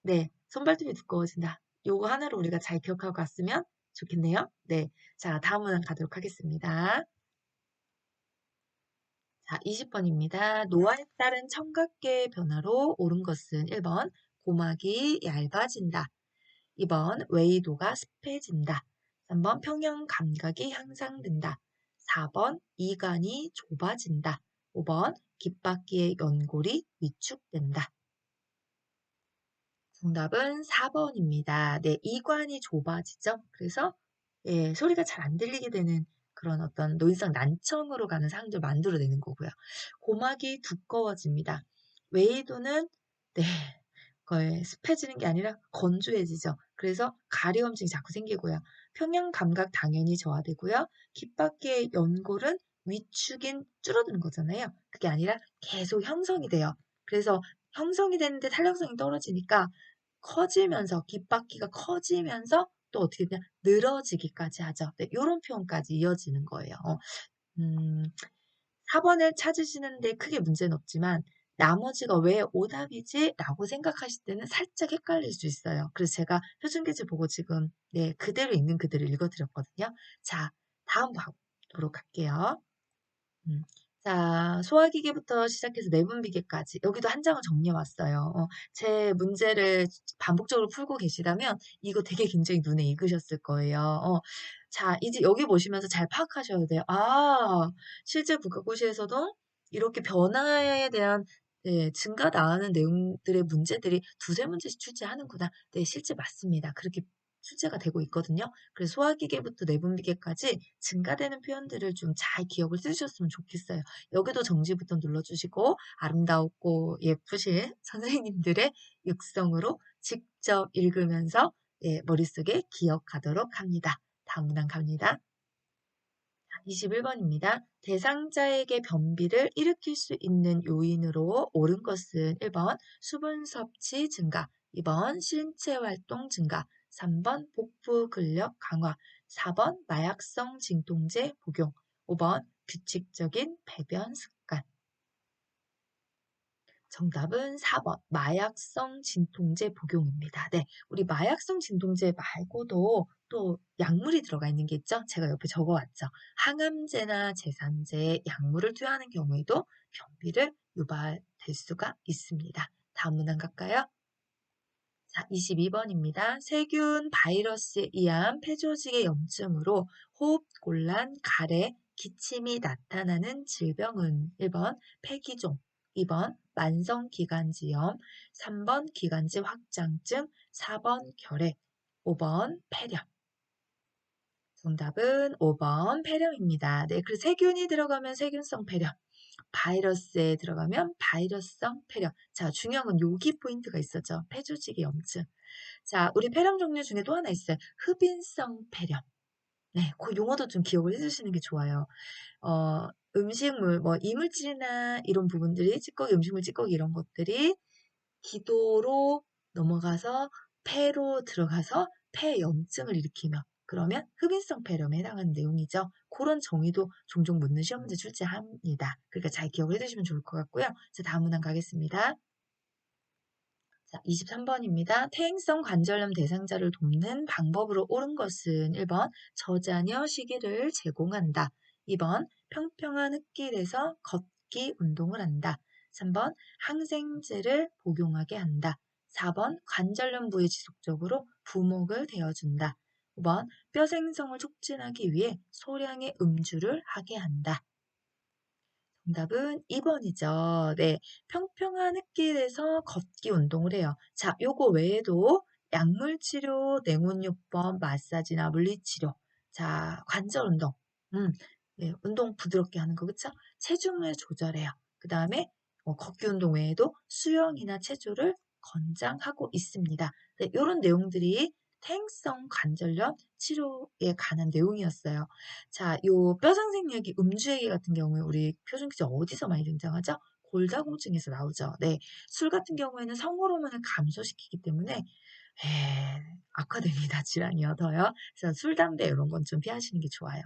네, 손발톱이 두꺼워진다. 요거 하나로 우리가 잘 기억하고 갔으면 좋겠네요. 네. 자, 다음 문항 가도록 하겠습니다. 자, 20번입니다. 노화에 따른 청각계의 변화로 옳은 것은 1번, 고막이 얇아진다. 2번, 외이도가 습해진다. 3번, 평형 감각이 향상된다. 4번, 이간이 좁아진다. 5번, 귓바퀴의 연골이 위축된다. 정답은 4번입니다. 네, 이관이 좁아지죠. 그래서 예, 소리가 잘 안 들리게 되는 그런 어떤 노인성 난청으로 가는 상황들 만들어내는 거고요. 고막이 두꺼워집니다. 웨이도는 네, 거의 습해지는 게 아니라 건조해지죠. 그래서 가려움증이 자꾸 생기고요. 평형 감각 당연히 저하되고요. 귓바퀴의 연골은 위축인 줄어드는 거잖아요. 그게 아니라 계속 형성이 돼요. 그래서 형성이 되는데 탄력성이 떨어지니까 커지면서 귓바퀴가 커지면서 또 어떻게 되냐 늘어지기까지 하죠. 네, 요런 표현까지 이어지는 거예요. 음, 4번을 찾으시는데 크게 문제는 없지만 나머지가 왜 오답이지? 라고 생각하실 때는 살짝 헷갈릴 수 있어요. 그래서 제가 표준계제 보고 지금 네, 그대로 있는 그대로 읽어드렸거든요. 자, 다음 보도록 할게요. 음. 자, 소화기계부터 시작해서 내분비계까지 여기도 한 장을 정리해 왔어요. 제 문제를 반복적으로 풀고 계시다면 이거 되게 굉장히 눈에 익으셨을 거예요. 자, 이제 여기 보시면서 잘 파악하셔야 돼요. 아, 실제 국가고시에서도 이렇게 변화에 대한 네, 증가 나가는 내용들의 문제들이 두세 문제씩 출제하는구나. 네, 실제 맞습니다. 그렇게 출제가 되고 있거든요. 그래서 소화기계부터 내분비계까지 증가되는 표현들을 좀 잘 기억을 쓰셨으면 좋겠어요. 여기도 정지부터 눌러주시고 아름다웠고 예쁘신 선생님들의 육성으로 직접 읽으면서 예, 머릿속에 기억하도록 합니다. 다음 문항 갑니다. 21번입니다. 대상자에게 변비를 일으킬 수 있는 요인으로 옳은 것은 1번 수분 섭취 증가, 2번 신체 활동 증가, 3번 복부 근력 강화, 4번 마약성 진통제 복용, 5번 규칙적인 배변 습관. 정답은 4번 마약성 진통제 복용입니다. 네, 우리 마약성 진통제 말고도 또 약물이 들어가 있는 게 있죠? 제가 옆에 적어왔죠. 항암제나 제산제, 약물을 투여하는 경우에도 변비를 유발될 수가 있습니다. 다음 문항 갈까요? 자, 22번입니다. 세균, 바이러스에 의한 폐조직의 염증으로 호흡곤란, 가래, 기침이 나타나는 질병은 1번 폐기종, 2번 만성기관지염, 3번 기관지 확장증, 4번 결핵, 5번 폐렴. 정답은 5번 폐렴입니다. 네, 그래서 세균이 들어가면 세균성 폐렴, 바이러스에 들어가면 바이러스성 폐렴. 자, 중요한 건 여기 포인트가 있었죠. 폐조직의 염증. 자, 우리 폐렴 종류 중에 또 하나 있어요. 흡인성 폐렴. 네, 그 용어도 좀 기억을 해주시는 게 좋아요. 음식물, 뭐 이물질이나 이런 부분들이 찌꺼기, 음식물 찌꺼기 이런 것들이 기도로 넘어가서 폐로 들어가서 폐염증을 일으키며 그러면 흡인성 폐렴에 해당하는 내용이죠. 그런 정의도 종종 묻는 시험 문제 출제합니다. 그러니까 잘 기억을 해두시면 좋을 것 같고요. 자, 다음 문항 가겠습니다. 자, 23번입니다. 퇴행성 관절염 대상자를 돕는 방법으로 옳은 것은 1번 저자녀 시계를 제공한다. 2번 평평한 흙길에서 걷기 운동을 한다. 3번 항생제를 복용하게 한다. 4번 관절염 부에 지속적으로 부목을 대어준다. 5번 뼈 생성을 촉진하기 위해 소량의 음주를 하게 한다. 정답은 2번이죠. 네. 평평한 흙길에서 걷기 운동을 해요. 자, 요거 외에도 약물 치료, 냉온요법, 마사지나 물리치료. 자, 관절 운동. 네, 운동 부드럽게 하는 거, 그쵸? 체중을 조절해요. 그 다음에 걷기 운동 외에도 수영이나 체조를 권장하고 있습니다. 네, 요런 내용들이 퇴행성 관절염 치료에 관한 내용이었어요. 자, 요 뼈상생약이 음주얘기 같은 경우에 우리 표준 퀴즈 어디서 많이 등장하죠? 골다공증에서 나오죠. 네. 술 같은 경우에는 성호르몬을 감소시키기 때문에 악화됩니다. 질환이요, 더요. 그래서 술, 담배 이런 건 좀 피하시는 게 좋아요.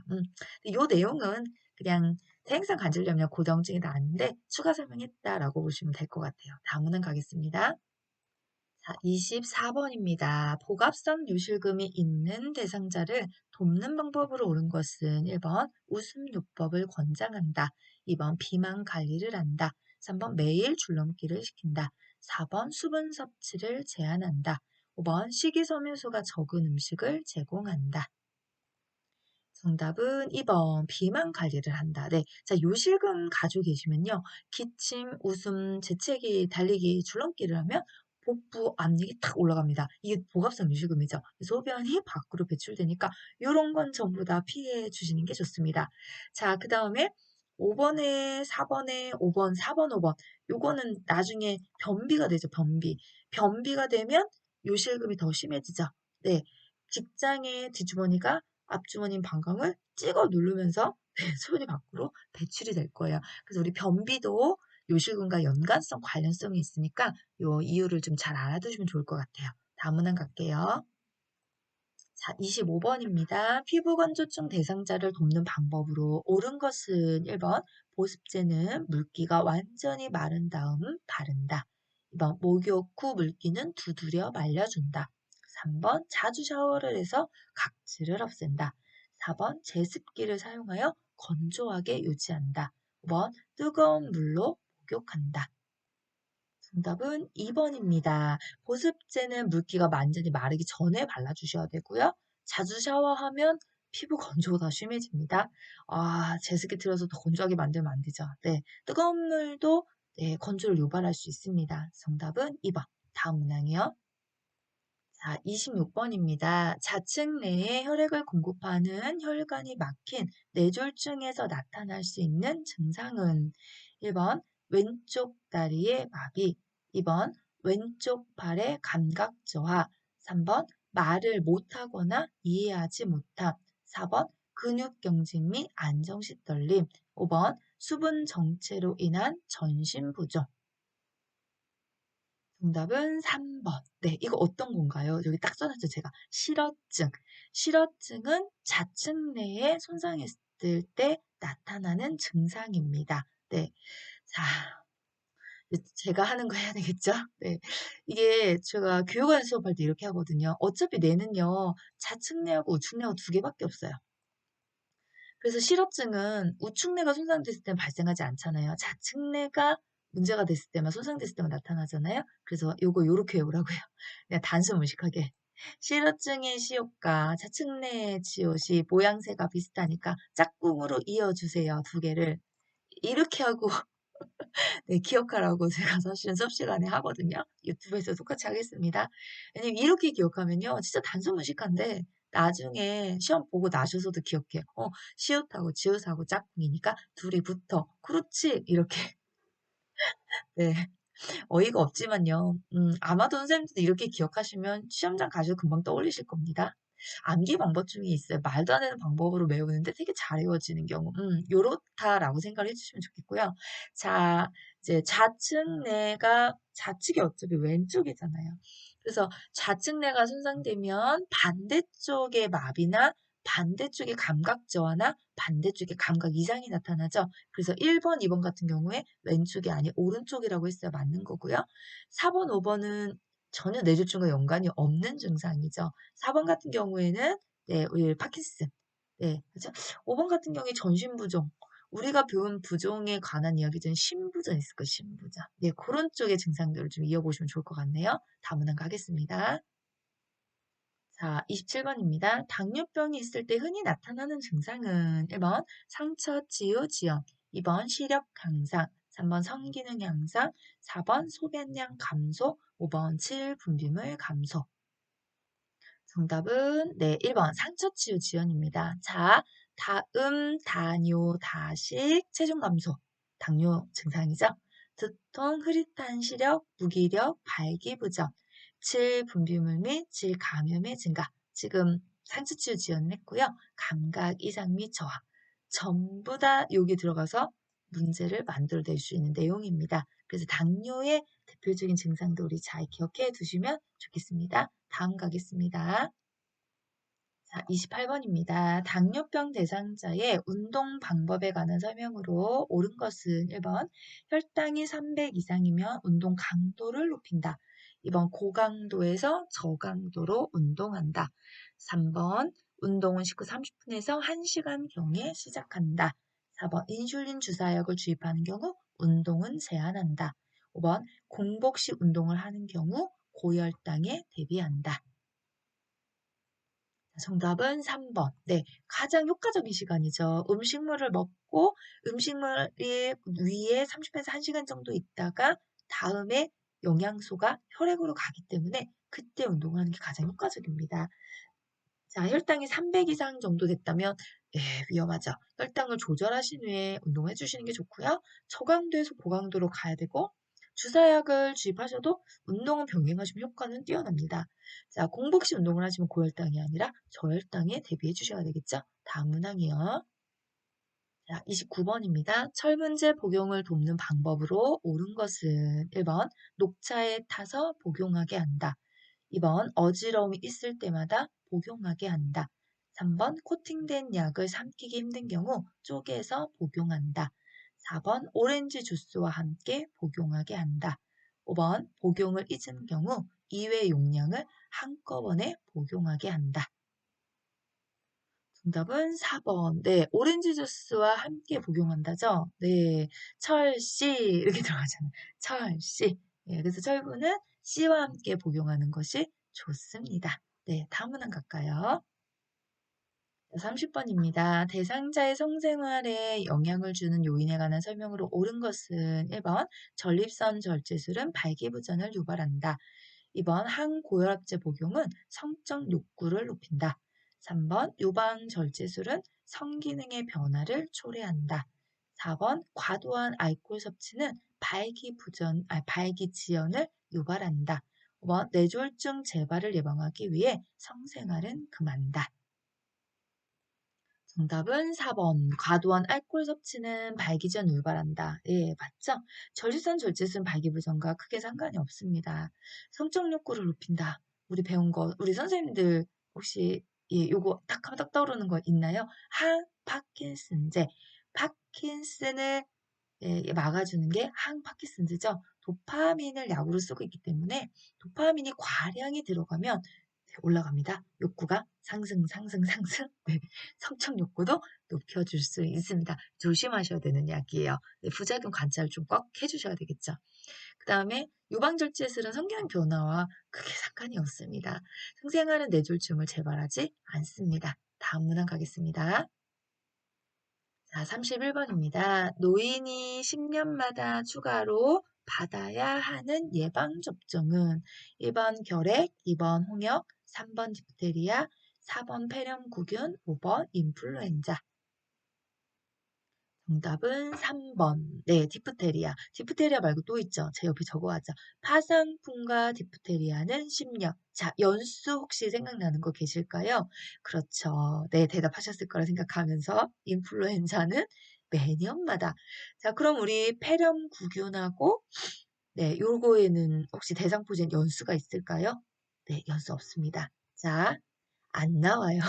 요 내용은 그냥 퇴행성 관절염이나 고동증이 나왔는데 추가 설명했다라고 보시면 될 것 같아요. 다음 문항 가겠습니다. 자, 24번입니다. 복압성 요실금이 있는 대상자를 돕는 방법으로 옳은 것은 1번 웃음요법을 권장한다. 2번 비만 관리를 한다. 3번 매일 줄넘기를 시킨다. 4번 수분 섭취를 제한한다. 5번 식이섬유소가 적은 음식을 제공한다. 정답은 2번 비만 관리를 한다. 네, 자 요실금 가지고 계시면요. 기침, 웃음, 재채기, 달리기, 줄넘기를 하면 복부 압력이 탁 올라갑니다. 이게 복압성 요실금이죠. 소변이 밖으로 배출되니까 이런 건 전부 다 피해 주시는 게 좋습니다. 자, 그 다음에 5번에 4번에 5번, 4번, 5번 요거는 나중에 변비가 되죠. 변비가 되면 요실금이 더 심해지죠. 네, 직장의 뒷주머니가 앞주머니 방광을 찍어 누르면서 소변이 밖으로 배출이 될 거예요. 그래서 우리 변비도 요실금과 연관성 관련성이 있으니까 요 이유를 좀 잘 알아두시면 좋을 것 같아요. 다음 문항 갈게요. 자, 25번입니다. 피부 건조증 대상자를 돕는 방법으로 옳은 것은 1번 보습제는 물기가 완전히 마른 다음 바른다. 2번 목욕 후 물기는 두드려 말려준다. 3번 자주 샤워를 해서 각질을 없앤다. 4번 제습기를 사용하여 건조하게 유지한다. 5번 뜨거운 물로 목욕한다. 정답은 2번입니다. 보습제는 물기가 완전히 마르기 전에 발라주셔야 되고요. 자주 샤워하면 피부 건조가 더 심해집니다. 제습기 틀어서 더 건조하게 만들면 안 되죠. 네, 뜨거운 물도 네, 건조를 유발할 수 있습니다. 정답은 2번. 다음 문항이요. 자, 26번입니다. 좌측 내에 혈액을 공급하는 혈관이 막힌 뇌졸중에서 나타날 수 있는 증상은 1번 왼쪽 다리의 마비, 2번 왼쪽 팔의 감각 저하, 3번 말을 못하거나 이해하지 못함, 4번 근육경직 및 안정식 떨림, 5번 수분 정체로 인한 전신 부종. 정답은 3번. 네, 이거 어떤 건가요? 여기 딱 써놨죠, 제가. 실어증. 실어증은 좌측 뇌에 손상했을 때 나타나는 증상입니다. 네. 자, 제가 하는 거 해야 되겠죠? 네. 이게 제가 교육원 수업할 때 이렇게 하거든요. 어차피 뇌는요, 좌측 뇌하고 우측 뇌하고 두 개밖에 없어요. 그래서 실어증은 우측뇌가 손상됐을 때는 발생하지 않잖아요. 좌측뇌가 문제가 됐을 때만 손상됐을 때만 나타나잖아요. 그래서 요거 요렇게 외우라고요. 그냥 단순 무식하게. 실어증의 시옷과 좌측뇌의 지옷이 모양새가 비슷하니까 짝꿍으로 이어주세요. 두 개를. 이렇게 하고 네, 기억하라고 제가 사실은 수업 시간에 하거든요. 유튜브에서 똑같이 하겠습니다. 왜냐면 이렇게 기억하면요. 진짜 단순 무식한데 나중에 시험 보고 나셔서도 기억해요. 시옷하고 지읒하고 짝꿍이니까 둘이 붙어. 그렇지. 이렇게. 네. 어이가 없지만요. 아마도 선생님들도 이렇게 기억하시면 시험장 가셔도 금방 떠올리실 겁니다. 암기 방법 중에 있어요. 말도 안 되는 방법으로 외우는데 되게 잘 외워지는 경우. 요렇다라고 생각을 해주시면 좋겠고요. 자, 이제 좌측이 어차피 왼쪽이잖아요. 그래서 좌측뇌가 손상되면 반대쪽의 마비나 반대쪽의 감각 저하나 반대쪽의 감각 이상이 나타나죠. 그래서 1번, 2번 같은 경우에 왼쪽이 아닌 오른쪽이라고 했어요. 맞는 거고요. 4번, 5번은 전혀 뇌졸중과 연관이 없는 증상이죠. 4번 같은 경우에는 네, 우리 파킨슨. 네, 그죠? 5번 같은 경우에 전신부종. 우리가 배운 부종에 관한 이야기 중에 신부전 있을 거예요. 신부전. 네, 그런 쪽의 증상들을 좀 이어보시면 좋을 것 같네요. 다음 문항 가겠습니다. 자, 27번입니다. 당뇨병이 있을 때 흔히 나타나는 증상은 1번 상처 치유 지연, 2번 시력 향상, 3번 성기능 향상, 4번 소변량 감소, 5번 칠 분비물 감소. 정답은 네, 1번 상처 치유 지연입니다. 자, 다음 다뇨 다식 체중 감소. 당뇨 증상이죠. 두통, 흐릿한 시력, 무기력, 발기부전, 질 분비물 및 질 감염의 증가. 지금 상처 치유 지연을 했고요. 감각 이상 및 저하. 전부 다 여기 들어가서 문제를 만들어낼 수 있는 내용입니다. 그래서 당뇨의 대표적인 증상도 우리 잘 기억해 두시면 좋겠습니다. 다음 가겠습니다. 자, 28번입니다. 당뇨병 대상자의 운동 방법에 관한 설명으로 옳은 것은 1번 혈당이 300 이상이면 운동 강도를 높인다. 2번 고강도에서 저강도로 운동한다. 3번 운동은 식후 30분에서 1시간경에 시작한다. 4번 인슐린 주사약을 주입하는 경우 운동은 제한한다. 5번 공복 시 운동을 하는 경우 고혈당에 대비한다. 정답은 3번. 네, 가장 효과적인 시간이죠. 음식물을 먹고 음식물이 위에 30분에서 1시간 정도 있다가 다음에 영양소가 혈액으로 가기 때문에 그때 운동하는 게 가장 효과적입니다. 자, 혈당이 300 이상 정도 됐다면 예, 위험하죠. 혈당을 조절하신 후에 운동해 주시는 게 좋고요. 저강도에서 고강도로 가야 되고 주사약을 주입하셔도 운동은 병행하시면 효과는 뛰어납니다. 자, 공복 시 운동을 하시면 고혈당이 아니라 저혈당에 대비해 주셔야 되겠죠. 다음 문항이요. 자, 29번입니다. 철분제 복용을 돕는 방법으로 옳은 것은 1번 녹차에 타서 복용하게 한다. 2번 어지러움이 있을 때마다 복용하게 한다. 3번 코팅된 약을 삼키기 힘든 경우 쪼개서 복용한다. 4번 오렌지 주스와 함께 복용하게 한다. 5번 복용을 잊은 경우 2회 용량을 한꺼번에 복용하게 한다. 정답은 4번. 네, 오렌지 주스와 함께 복용한다죠? 네, 철씨 이렇게 들어가잖아요. 철씨. 네, 그래서 철분은 씨와 함께 복용하는 것이 좋습니다. 네, 다음 문항 갈까요? 30번입니다. 대상자의 성생활에 영향을 주는 요인에 관한 설명으로 옳은 것은 1번 전립선 절제술은 발기부전을 유발한다. 2번 항고혈압제 복용은 성적 욕구를 높인다. 3번 유방절제술은 성기능의 변화를 초래한다. 4번 과도한 알코올 섭취는 발기지연을 유발한다. 5번 뇌졸중 재발을 예방하기 위해 성생활은 금한다. 정답은 4번. 과도한 알코올 섭취는 발기전 유발한다. 예, 맞죠? 전립선 절제술은 발기부전과 크게 상관이 없습니다. 성적 욕구를 높인다. 우리 배운 거, 우리 선생님들 혹시 예, 요거 딱 하면 딱 떠오르는 거 있나요? 파킨슨제. 파킨슨을 예, 막아주는 게 항파킨슨제죠. 도파민을 약으로 쓰고 있기 때문에 도파민이 과량이 들어가면 올라갑니다. 욕구가 상승, 상승, 상승. 네, 성적 욕구도 높여줄 수 있습니다. 조심하셔야 되는 약이에요. 네, 부작용 관찰 좀 꼭 해주셔야 되겠죠. 그 다음에 유방절제술은 성기능 변화와 크게 상관이 없습니다. 성생활은 뇌졸중을 재발하지 않습니다. 다음 문항 가겠습니다. 자, 31번입니다. 노인이 10년마다 추가로 받아야 하는 예방접종은 1번 결핵, 2번 홍역, 3번 디프테리아, 4번 폐렴구균, 5번 인플루엔자. 정답은 3번. 네, 디프테리아. 디프테리아 말고 또 있죠. 제 옆에 적어왔죠. 파상풍과 디프테리아는 10년. 자, 연수 혹시 생각나는 거 계실까요? 그렇죠. 네, 대답하셨을 거라 생각하면서 인플루엔자는 매년마다. 자, 그럼 우리 폐렴구균하고 네, 요거에는 혹시 대상포진 연수가 있을까요? 네, 연수 없습니다. 자, 안 나와요.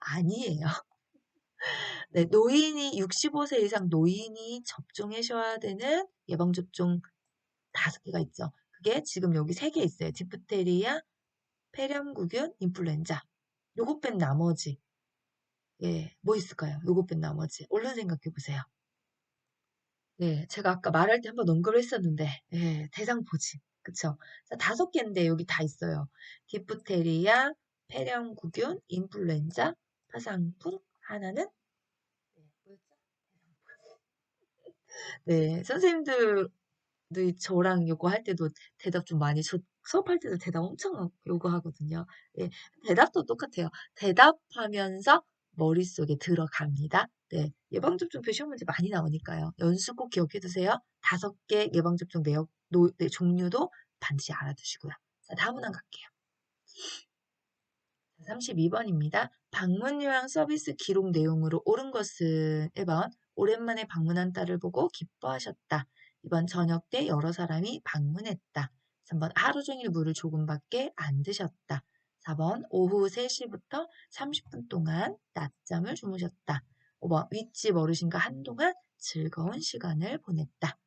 아니에요. 네, 노인이 65세 이상 노인이 접종하셔야 되는 예방접종 5개가 있죠. 그게 지금 여기 3개 있어요. 디프테리아, 폐렴구균, 인플루엔자. 요것 뺀 나머지. 예, 뭐 있을까요? 요것 뺀 나머지. 얼른 생각해 보세요. 네, 제가 아까 말할 때 한번 언급을 했었는데, 예, 대상포진. 그쵸? 자, 5개인데 여기 다 있어요. 디프테리아, 폐렴구균, 인플루엔자, 파상풍, 하나는 네, 뭐였죠? 네, 선생님들 저랑 요거 할 때도 대답 좀 많이 수업할 때도 대답 엄청 요구하거든요. 예, 대답도 똑같아요. 대답하면서 머릿속에 들어갑니다. 네, 예방접종표 시험 문제 많이 나오니까요. 연수 꼭 기억해 두세요. 5개 예방접종 네, 종류도 반드시 알아두시고요. 자, 다음 문항 갈게요. 32번입니다. 방문 요양 서비스 기록 내용으로 옳은 것은 1번 오랜만에 방문한 딸을 보고 기뻐하셨다. 2번 저녁 때 여러 사람이 방문했다. 3번 하루 종일 물을 조금밖에 안 드셨다. 4번 오후 3시부터 30분 동안 낮잠을 주무셨다. 5번 윗집 어르신과 한동안 즐거운 시간을 보냈다.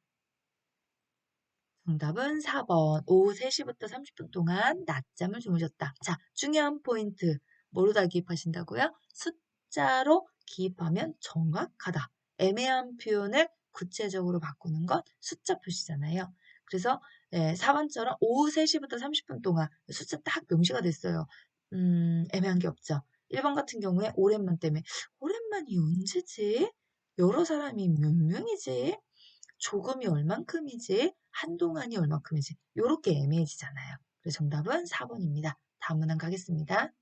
정답은 4번. 오후 3시부터 30분 동안 낮잠을 주무셨다. 자, 중요한 포인트. 뭐로 다 기입하신다고요? 숫자로 기입하면 정확하다. 애매한 표현을 구체적으로 바꾸는 건 숫자 표시잖아요. 그래서 4번처럼 오후 3시부터 30분 동안 숫자 딱 명시가 됐어요. 애매한 게 없죠. 1번 같은 경우에 오랜만 때문에 오랜만이 언제지? 여러 사람이 몇 명이지? 조금이 얼만큼이지, 한동안이 얼만큼이지, 요렇게 애매해지잖아요. 그래서 정답은 4번입니다. 다음 문항 가겠습니다.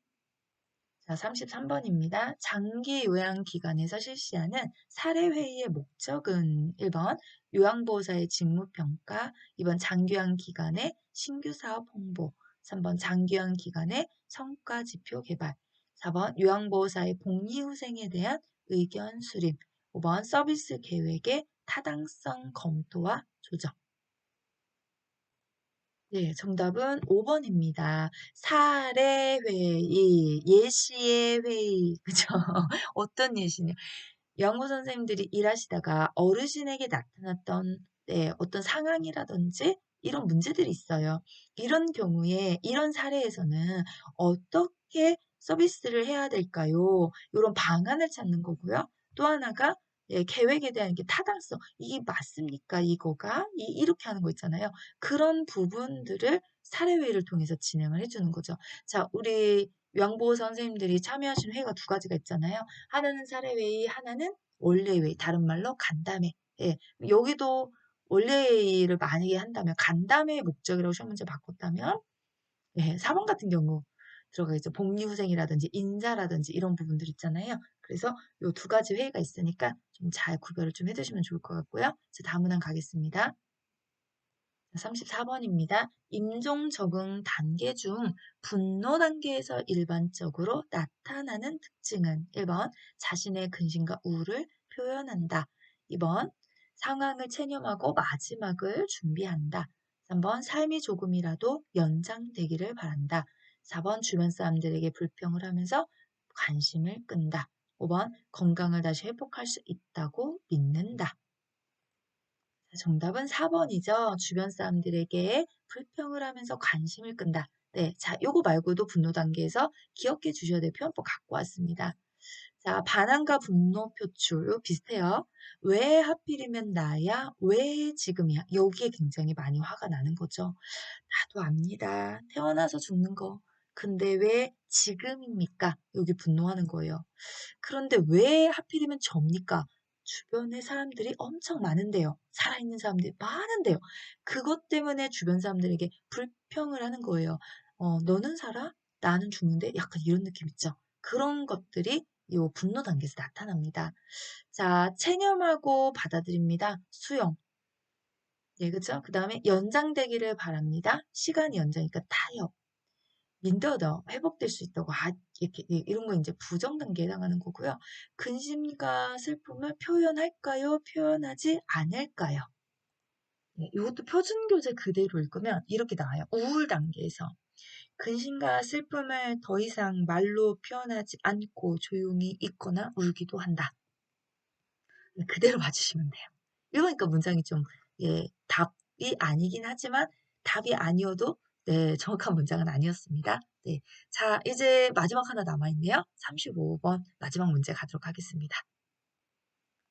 자, 33번입니다. 장기 요양 기관에서 실시하는 사례회의의 목적은 1번 요양보호사의 직무평가, 2번 장기요양 기관의 신규 사업 홍보, 3번 장기요양 기관의 성과 지표 개발, 4번 요양보호사의 복리후생에 대한 의견 수립, 5번 서비스 계획의 타당성 검토와 조정. 네, 정답은 5번입니다. 사례회의, 예시의 회의, 그죠? 어떤 예시냐? 영어 선생님들이 일하시다가 어르신에게 나타났던 어떤 상황이라든지 이런 문제들이 있어요. 이런 경우에, 이런 사례에서는 어떻게 서비스를 해야 될까요? 이런 방안을 찾는 거고요. 또 하나가 계획에 대한 게 타당성, 이게 맞습니까? 이거가? 이렇게 하는 거 있잖아요. 그런 부분들을 사례회의를 통해서 진행을 해주는 거죠. 자, 우리 요양보호사 선생님들이 참여하신 회의가 두 가지가 있잖아요. 하나는 사례회의, 하나는 원래회의, 다른 말로 간담회. 예, 여기도 원래회의를 만약에 한다면 간담회의 목적이라고 시험 문제 바꿨다면 4번 같은 경우 들어가겠죠. 복리후생이라든지 인사라든지 이런 부분들 있잖아요. 그래서 이 두 가지 회의가 있으니까 좀 잘 구별을 좀 해두시면 좋을 것 같고요. 다음 문항 가겠습니다. 34번입니다. 임종 적응 단계 중 분노 단계에서 일반적으로 나타나는 특징은 1번 자신의 근심과 우울을 표현한다. 2번 상황을 체념하고 마지막을 준비한다. 3번 삶이 조금이라도 연장되기를 바란다. 4번 주변 사람들에게 불평을 하면서 관심을 끈다. 5번 건강을 다시 회복할 수 있다고 믿는다. 정답은 4번이죠. 주변 사람들에게 불평을 하면서 관심을 끈다. 네, 자, 요거 말고도 분노 단계에서 기억해 주셔야 될 표현법 갖고 왔습니다. 자, 반항과 분노 표출, 요 비슷해요. 왜 하필이면 나야? 왜 지금이야? 여기에 굉장히 많이 화가 나는 거죠. 나도 압니다. 태어나서 죽는 거. 근데 왜 지금입니까? 여기 분노하는 거예요. 그런데 왜 하필이면 접니까? 주변에 사람들이 엄청 많은데요. 살아있는 사람들이 많은데요. 그것 때문에 주변 사람들에게 불평을 하는 거예요. 너는 살아? 나는 죽는데? 약간 이런 느낌 있죠. 그런 것들이 이 분노 단계에서 나타납니다. 자, 체념하고 받아들입니다. 수용. 네, 그죠? 그 다음에 연장되기를 바랍니다. 시간이 연장이니까 타협. 민더더 회복될 수 있다고 이렇게 이런 거 이제 부정 단계에 해당하는 거고요. 근심과 슬픔을 표현할까요? 표현하지 않을까요? 네, 이것도 표준 교재 그대로 읽으면 이렇게 나와요. 우울 단계에서 근심과 슬픔을 더 이상 말로 표현하지 않고 조용히 있거나 울기도 한다. 네, 그대로 봐주시면 돼요. 이러니까 문장이 좀 답이 아니긴 하지만 답이 아니어도 정확한 문장은 아니었습니다. 네, 자, 이제 마지막 하나 남아있네요. 35번 마지막 문제 가도록 하겠습니다.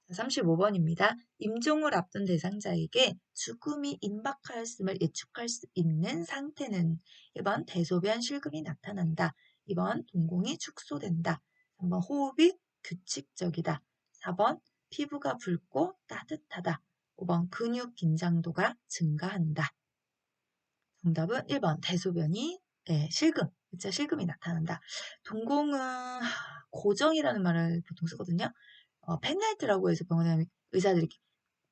35번입니다. 임종을 앞둔 대상자에게 죽음이 임박하였음을 예측할 수 있는 상태는 1번 대소변 실금이 나타난다. 2번 동공이 축소된다. 3번 호흡이 규칙적이다. 4번 피부가 붉고 따뜻하다. 5번 근육 긴장도가 증가한다. 정답은 1번 대소변이 실금, 그쵸? 실금이 나타난다. 동공은 고정이라는 말을 보통 쓰거든요. 펜라이트라고 해서 병원에 의사들이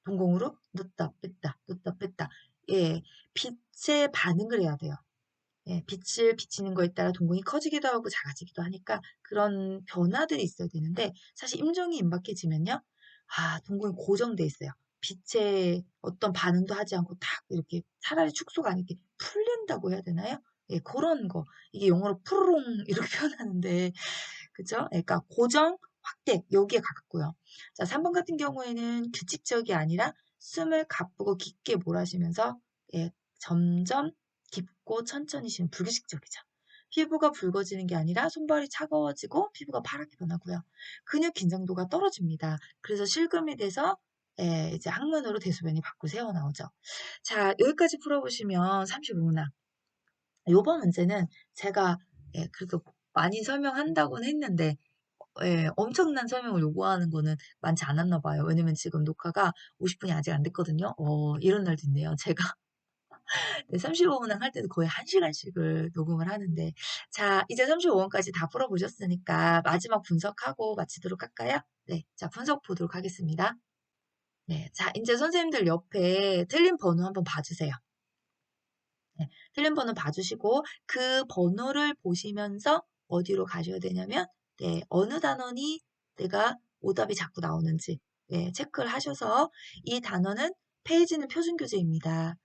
동공으로 넣다 뺐다 넣다 뺐다 빛에 반응을 해야 돼요. 빛을 비치는 거에 따라 동공이 커지기도 하고 작아지기도 하니까 그런 변화들이 있어야 되는데 사실 임종이 임박해지면요. 동공이 고정돼 있어요. 빛에 어떤 반응도 하지 않고 탁 이렇게 차라리 축소가 아니게 풀린다고 해야 되나요? 예, 그런 거. 이게 영어로 푸르롱 이렇게 표현하는데, 그죠? 그러니까 고정, 확대, 여기에 가깝고요. 자, 3번 같은 경우에는 규칙적이 아니라 숨을 가쁘고 깊게 몰아쉬면서, 예, 점점 깊고 천천히 쉬는 불규칙적이죠. 피부가 붉어지는 게 아니라 손발이 차가워지고 피부가 파랗게 변하고요. 근육 긴장도가 떨어집니다. 그래서 실금이 돼서 이제 항문으로 대소변이 밖으로 새어나오죠. 자, 여기까지 풀어보시면 35문항. 요번 문제는 제가 그래도 많이 설명한다고는 했는데 엄청난 설명을 요구하는 거는 많지 않았나 봐요. 왜냐면 지금 녹화가 50분이 아직 안 됐거든요. 이런 날도 있네요. 제가 네, 35문항 할 때도 거의 1시간씩을 녹음을 하는데 자, 이제 35문까지 다 풀어보셨으니까 마지막 분석하고 마치도록 할까요? 네, 자, 분석 보도록 하겠습니다. 네, 자, 이제 선생님들 옆에 틀린 번호 한번 봐주세요. 네, 틀린 번호 봐주시고 그 번호를 보시면서 어디로 가셔야 되냐면 네, 어느 단원이 내가 오답이 자꾸 나오는지 체크를 하셔서 이 단원은 페이지는 표준교재입니다.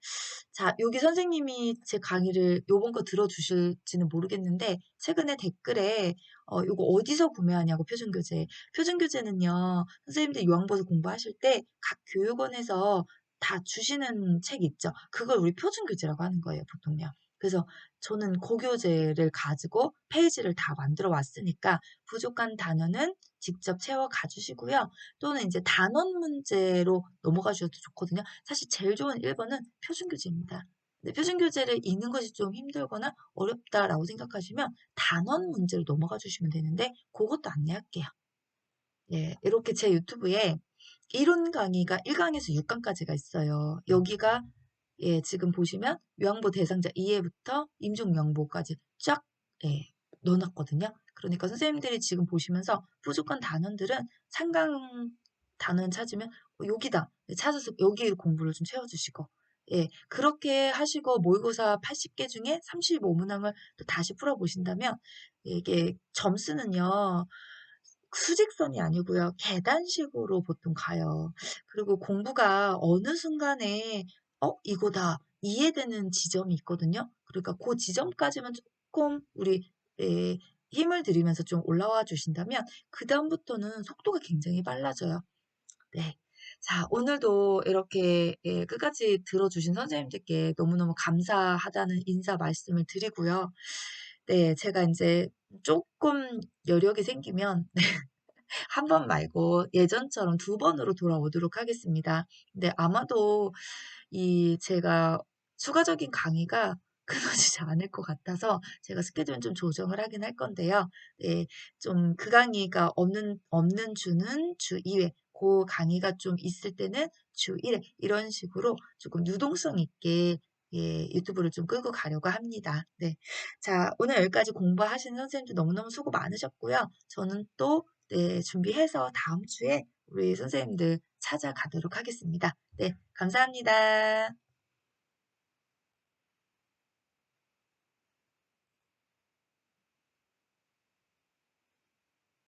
자, 여기 선생님이 제 강의를 요번 거 들어주실지는 모르겠는데 최근에 댓글에 요거 어디서 구매하냐고 표준교재. 표준교재는요. 선생님들 요양보서 공부하실 때 각 교육원에서 다 주시는 책 있죠. 그걸 우리 표준교재라고 하는 거예요, 보통요. 그래서 저는 고교재를 가지고 페이지를 다 만들어 왔으니까 부족한 단어는 직접 채워 가주시고요. 또는 이제 단원 문제로 넘어가 주셔도 좋거든요. 사실 제일 좋은 1번은 표준교재입니다. 근데 표준교재를 읽는 것이 좀 힘들거나 어렵다라고 생각하시면 단원 문제로 넘어가 주시면 되는데 그것도 안내할게요. 예, 이렇게 제 유튜브에 이론 강의가 1강에서 6강까지가 있어요. 여기가 지금 보시면 요양보 대상자 2회부터 임종명보까지 쫙 넣어놨거든요. 그러니까 선생님들이 지금 보시면서 부족한 단원들은 상강 단원 찾으면 여기다 찾아서 여기 공부를 좀 채워주시고 그렇게 하시고 모의고사 80개 중에 35문항을 또 다시 풀어보신다면 이게 점수는요. 수직선이 아니고요. 계단식으로 보통 가요. 그리고 공부가 어느 순간에 이거다 이해되는 지점이 있거든요. 그러니까 그 지점까지만 조금 우리 힘을 들이면서 좀 올라와 주신다면 그다음부터는 속도가 굉장히 빨라져요. 네. 자, 오늘도 이렇게 끝까지 들어주신 선생님들께 너무너무 감사하다는 인사 말씀을 드리고요. 네, 제가 이제 조금 여력이 생기면 한 번 말고 예전처럼 두 번으로 돌아오도록 하겠습니다. 근데 아마도 제가 추가적인 강의가 끊어지지 않을 것 같아서 제가 스케줄 좀 조정을 하긴 할 건데요. 네, 좀 그 강의가 없는 주는 주 2회, 그 강의가 좀 있을 때는 주 1회 이런 식으로 조금 유동성 있게 유튜브를 좀 끌고 가려고 합니다. 네. 자, 오늘 여기까지 공부하신 선생님들 너무너무 수고 많으셨고요. 저는 또 준비해서 다음 주에 우리 선생님들 찾아가도록 하겠습니다. 네, 감사합니다.